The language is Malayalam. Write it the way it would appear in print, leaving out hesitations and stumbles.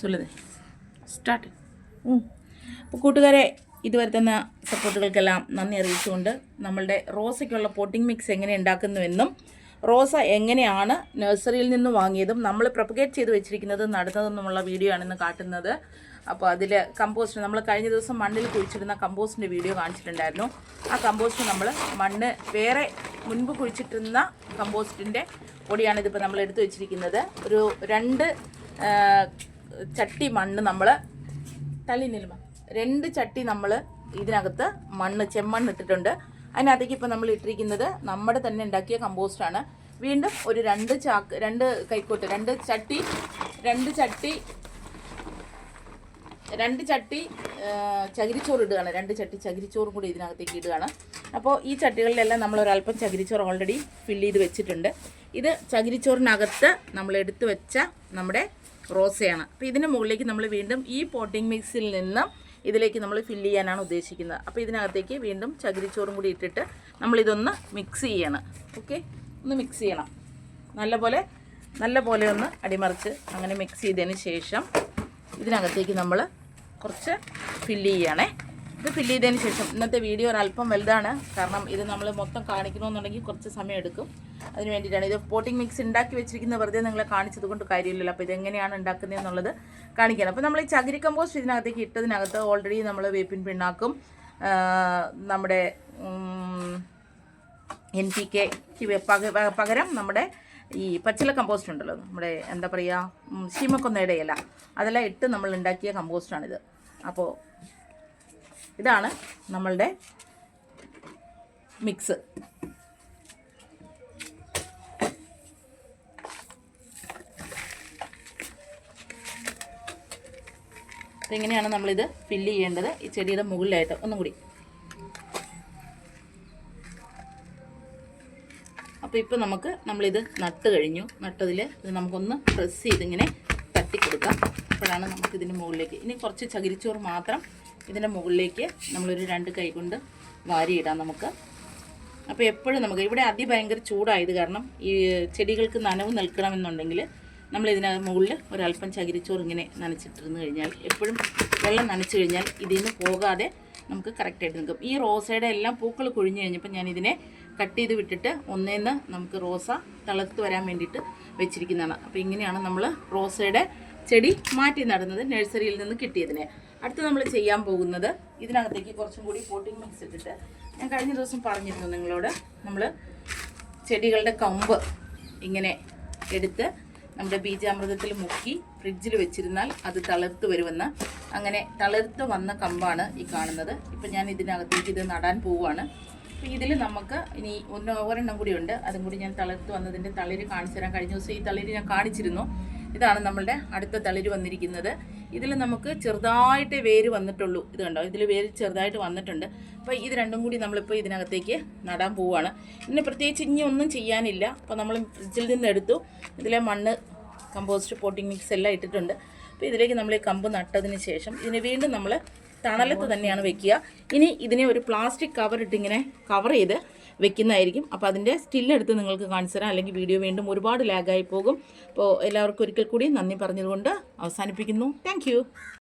സുലതേ സ്റ്റാർട്ട്. അപ്പോൾ കൂട്ടുകാരെ, ഇതുവരെ തന്നെ സപ്പോർട്ടുകൾക്കെല്ലാം നന്ദി അറിയിച്ചുകൊണ്ട് നമ്മളുടെ റോസയ്ക്കുള്ള പോട്ടിംഗ് മിക്സ് എങ്ങനെ ഉണ്ടാക്കുന്നുവെന്നും റോസ എങ്ങനെയാണ് നഴ്സറിയിൽ നിന്ന് വാങ്ങിയതും നമ്മൾ പ്രൊപ്പഗേറ്റ് ചെയ്ത് വെച്ചിരിക്കുന്നതും നടുന്നതെന്നുമുള്ള വീഡിയോ ആണെന്ന് കാട്ടുന്നത്. അപ്പോൾ അതിൽ കമ്പോസ്റ്റ് നമ്മൾ കഴിഞ്ഞ ദിവസം മണ്ണിൽ കുഴിച്ചിടുന്ന കമ്പോസ്റ്റിൻ്റെ വീഡിയോ കാണിച്ചിട്ടുണ്ടായിരുന്നു. ആ കമ്പോസ്റ്റ് നമ്മൾ മണ്ണ് വേറെ മുൻപ് കുഴിച്ചിട്ടിരുന്ന കമ്പോസ്റ്റിൻ്റെ പൊടിയാണ് ഇതിപ്പോൾ നമ്മൾ എടുത്തു വെച്ചിരിക്കുന്നത്. ഒരു 2 ചട്ടി മണ്ണ് നമ്മൾ തള്ളിനിൽമ 2 ചട്ടി നമ്മൾ ഇതിനകത്ത് മണ്ണ് ഇട്ടിട്ടുണ്ട്. അതിനകത്തേക്ക് ഇപ്പോൾ നമ്മൾ ഇട്ടിരിക്കുന്നത് നമ്മുടെ തന്നെ ഉണ്ടാക്കിയ കമ്പോസ്റ്റാണ്. വീണ്ടും ഒരു 2 കൈക്കോട്ട് 2 ചട്ടി ചകിരിച്ചോറ് ഇടുകയാണ്. 2 ചട്ടി ചകിരിച്ചോറും കൂടി ഇതിനകത്തേക്ക് ഇടുകയാണ്. അപ്പോൾ ഈ ചട്ടികളിലെല്ലാം നമ്മൾ ഒരല്പം ചകിരിച്ചോറ് ഓൾറെഡി ഫില്ല് ചെയ്ത് വെച്ചിട്ടുണ്ട്. ഇത് ചകിരിച്ചോറിനകത്ത് നമ്മൾ എടുത്തു വെച്ച നമ്മുടെ റോസയാണ്. അപ്പോൾ ഇതിന് മുകളിലേക്ക് നമ്മൾ വീണ്ടും ഈ പോട്ടിംഗ് മിക്സിൽ നിന്ന് ഇതിലേക്ക് നമ്മൾ ഫില്ല് ചെയ്യാനാണ് ഉദ്ദേശിക്കുന്നത്. അപ്പോൾ ഇതിനകത്തേക്ക് വീണ്ടും ചകിരിച്ചോറും കൂടി ഇട്ടിട്ട് നമ്മളിതൊന്ന് മിക്സ് ചെയ്യണം. ഓക്കെ, ഒന്ന് മിക്സ് ചെയ്യണം. നല്ലപോലെ ഒന്ന് അടിമറിച്ച് അങ്ങനെ മിക്സ് ചെയ്തതിന് ശേഷം ഇതിനകത്തേക്ക് നമ്മൾ കുറച്ച് ഫില്ല് ചെയ്യണേ. ഇത് ഫില്ല് ചെയ്തതിന് ശേഷം, ഇന്നത്തെ വീഡിയോ ഒരല്പം വലുതാണ്, കാരണം ഇത് നമ്മൾ മൊത്തം കാണിക്കണമെന്നുണ്ടെങ്കിൽ കുറച്ച് സമയം എടുക്കും. അതിന് വേണ്ടിയിട്ടാണ് ഇത് പോട്ടിംഗ് മിക്സ് ഉണ്ടാക്കി വെച്ചിരിക്കുന്നത്. വെറുതെ നിങ്ങളെ കാണിച്ചത് കൊണ്ട് കാര്യമില്ലല്ലോ. അപ്പോൾ ഇതെങ്ങനെയാണ് ഉണ്ടാക്കുന്നത് എന്നുള്ളത് കാണിക്കണം. അപ്പോൾ നമ്മൾ ഈ ചകിരി കമ്പോസ്റ്റ് ഇതിനകത്തേക്ക് ഇട്ടതിനകത്ത് ഓൾറെഡി നമ്മൾ വേപ്പിൻ പിണ്ണാക്കും നമ്മുടെ NPK പകരം നമ്മുടെ ഈ പച്ചില കമ്പോസ്റ്റ് ഉണ്ടല്ലോ, നമ്മുടെ എന്താ പറയുക, ശീമക്കൊന്നയുടെ ഇല, അതെല്ലാം ഇട്ട് നമ്മൾ ഉണ്ടാക്കിയ കമ്പോസ്റ്റാണിത്. അപ്പോൾ ഇതാണ് നമ്മളുടെ മിക്സ്. ഇതെങ്ങനെയാണ് നമ്മളിത് ഫില്ല് ചെയ്യേണ്ടത്? ഈ ചെടിയുടെ മുകളിലായിട്ട് ഒന്നും കൂടി. അപ്പോൾ ഇപ്പോൾ നമ്മളിത് നട്ട് കഴിഞ്ഞു. നട്ടതിൽ ഇത് നമുക്കൊന്ന് പ്രസ് ചെയ്തിങ്ങനെ തട്ടിക്കൊടുക്കാം. അപ്പോഴാണ് നമുക്കിതിൻ്റെ മുകളിലേക്ക്, ഇനി കുറച്ച് ചകിരിച്ചോറ് മാത്രം ഇതിൻ്റെ മുകളിലേക്ക് നമ്മളൊരു 2 കൈ കൊണ്ട് വാരിയിടാം നമുക്ക്. അപ്പോൾ എപ്പോഴും നമുക്ക് ഇവിടെ അതിഭയങ്കര ചൂടായത് കാരണം ഈ ചെടികൾക്ക് നനവ് നിൽക്കണമെന്നുണ്ടെങ്കിൽ നമ്മളിതിന് മുകളിൽ ഒരല്പം ചകിരിച്ചോറ് ഇങ്ങനെ നനച്ചിട്ടിരുന്ന് കഴിഞ്ഞാൽ, എപ്പോഴും വെള്ളം നനച്ച് കഴിഞ്ഞാൽ ഇതിൽ നിന്ന് പോകാതെ നമുക്ക് കറക്റ്റായിട്ട് നിൽക്കും. ഈ റോസയുടെ എല്ലാം പൂക്കൾ കൊഴിഞ്ഞ് കഴിഞ്ഞപ്പോൾ ഞാൻ ഇതിനെ കട്ട് ചെയ്ത് വിട്ടിട്ട് ഒന്നേന്ന് നമുക്ക് റോസ തളർത്ത് വരാൻ വേണ്ടിയിട്ട് വെച്ചിരിക്കുന്നതാണ്. അപ്പോൾ ഇങ്ങനെയാണ് നമ്മൾ റോസയുടെ ചെടി മാറ്റി നടുന്നത്, നഴ്സറിയിൽ നിന്ന് കിട്ടിയതിനെ. അടുത്ത് നമ്മൾ ചെയ്യാൻ പോകുന്നത്, ഇതിനകത്തേക്ക് കുറച്ചും കൂടി പോട്ടിംഗ് മിക്സ് ഇട്ടിട്ട്, ഞാൻ കഴിഞ്ഞ ദിവസം പറഞ്ഞിരുന്നു നിങ്ങളോട്, നമ്മൾ ചെടികളുടെ കമ്പ് ഇങ്ങനെ എടുത്ത് നമ്മുടെ ബീജാമൃതത്തിൽ മുക്കി ഫ്രിഡ്ജിൽ വെച്ചിരുന്നാൽ അത് തളിർത്ത് വരുമെന്ന്. അങ്ങനെ തളിർത്ത് വന്ന കമ്പാണ് ഈ കാണുന്നത്. ഇപ്പം ഞാൻ ഇതിനകത്തേക്ക് ഇത് നടാൻ പോവുകയാണ്. അപ്പോൾ ഇതിൽ നമുക്ക് ഇനി ഒരെണ്ണം കൂടി ഉണ്ട്, അതും കൂടി ഞാൻ തളിർത്ത് വന്നതിൻ്റെ തളിര് കാണിച്ചു തരാം. കഴിഞ്ഞ ദിവസം ഈ തളിര് ഞാൻ കാണിച്ചിരുന്നു. ഇതാണ് നമ്മളുടെ അടുത്ത തളിര് വന്നിരിക്കുന്നത്. ഇതിൽ നമുക്ക് ചെറുതായിട്ട് വേര് വന്നിട്ടുള്ളൂ. ഇത് കണ്ടോ, ഇതിൽ വേര് ചെറുതായിട്ട് വന്നിട്ടുണ്ട്. അപ്പോൾ ഇത് രണ്ടും കൂടി നമ്മളിപ്പോൾ ഇതിനകത്തേക്ക് നടാൻ പോവുകയാണ്. ഇതിന് പ്രത്യേകിച്ച് ഇനി ഒന്നും ചെയ്യാനില്ല. അപ്പോൾ നമ്മൾ ഫ്രിഡ്ജിൽ നിന്ന് എടുത്തു, ഇതിലെ മണ്ണ്, കമ്പോസ്റ്റ്, പോട്ടിംഗ് മിക്സ് എല്ലാം ഇട്ടിട്ടുണ്ട്. അപ്പോൾ ഇതിലേക്ക് നമ്മൾ ഈ കമ്പ് നട്ടതിന് ശേഷം ഇതിനെ വീണ്ടും നമ്മൾ തണലത്ത് തന്നെയാണ് വെക്കുക. ഇനി ഇതിനെ ഒരു പ്ലാസ്റ്റിക് കവർ ഇട്ടിങ്ങനെ കവർ ചെയ്ത് വെക്കുന്നതായിരിക്കും. അപ്പോൾ അതിൻ്റെ സ്റ്റില്ലെടുത്ത് നിങ്ങൾക്ക് കാണിച്ചു തരാം, അല്ലെങ്കിൽ വീഡിയോ വീണ്ടും ഒരുപാട് ലാഗായി പോകും. അപ്പോൾ എല്ലാവർക്കും ഒരിക്കൽ കൂടി നന്ദി പറഞ്ഞതുകൊണ്ട് അവസാനിപ്പിക്കുന്നു. താങ്ക്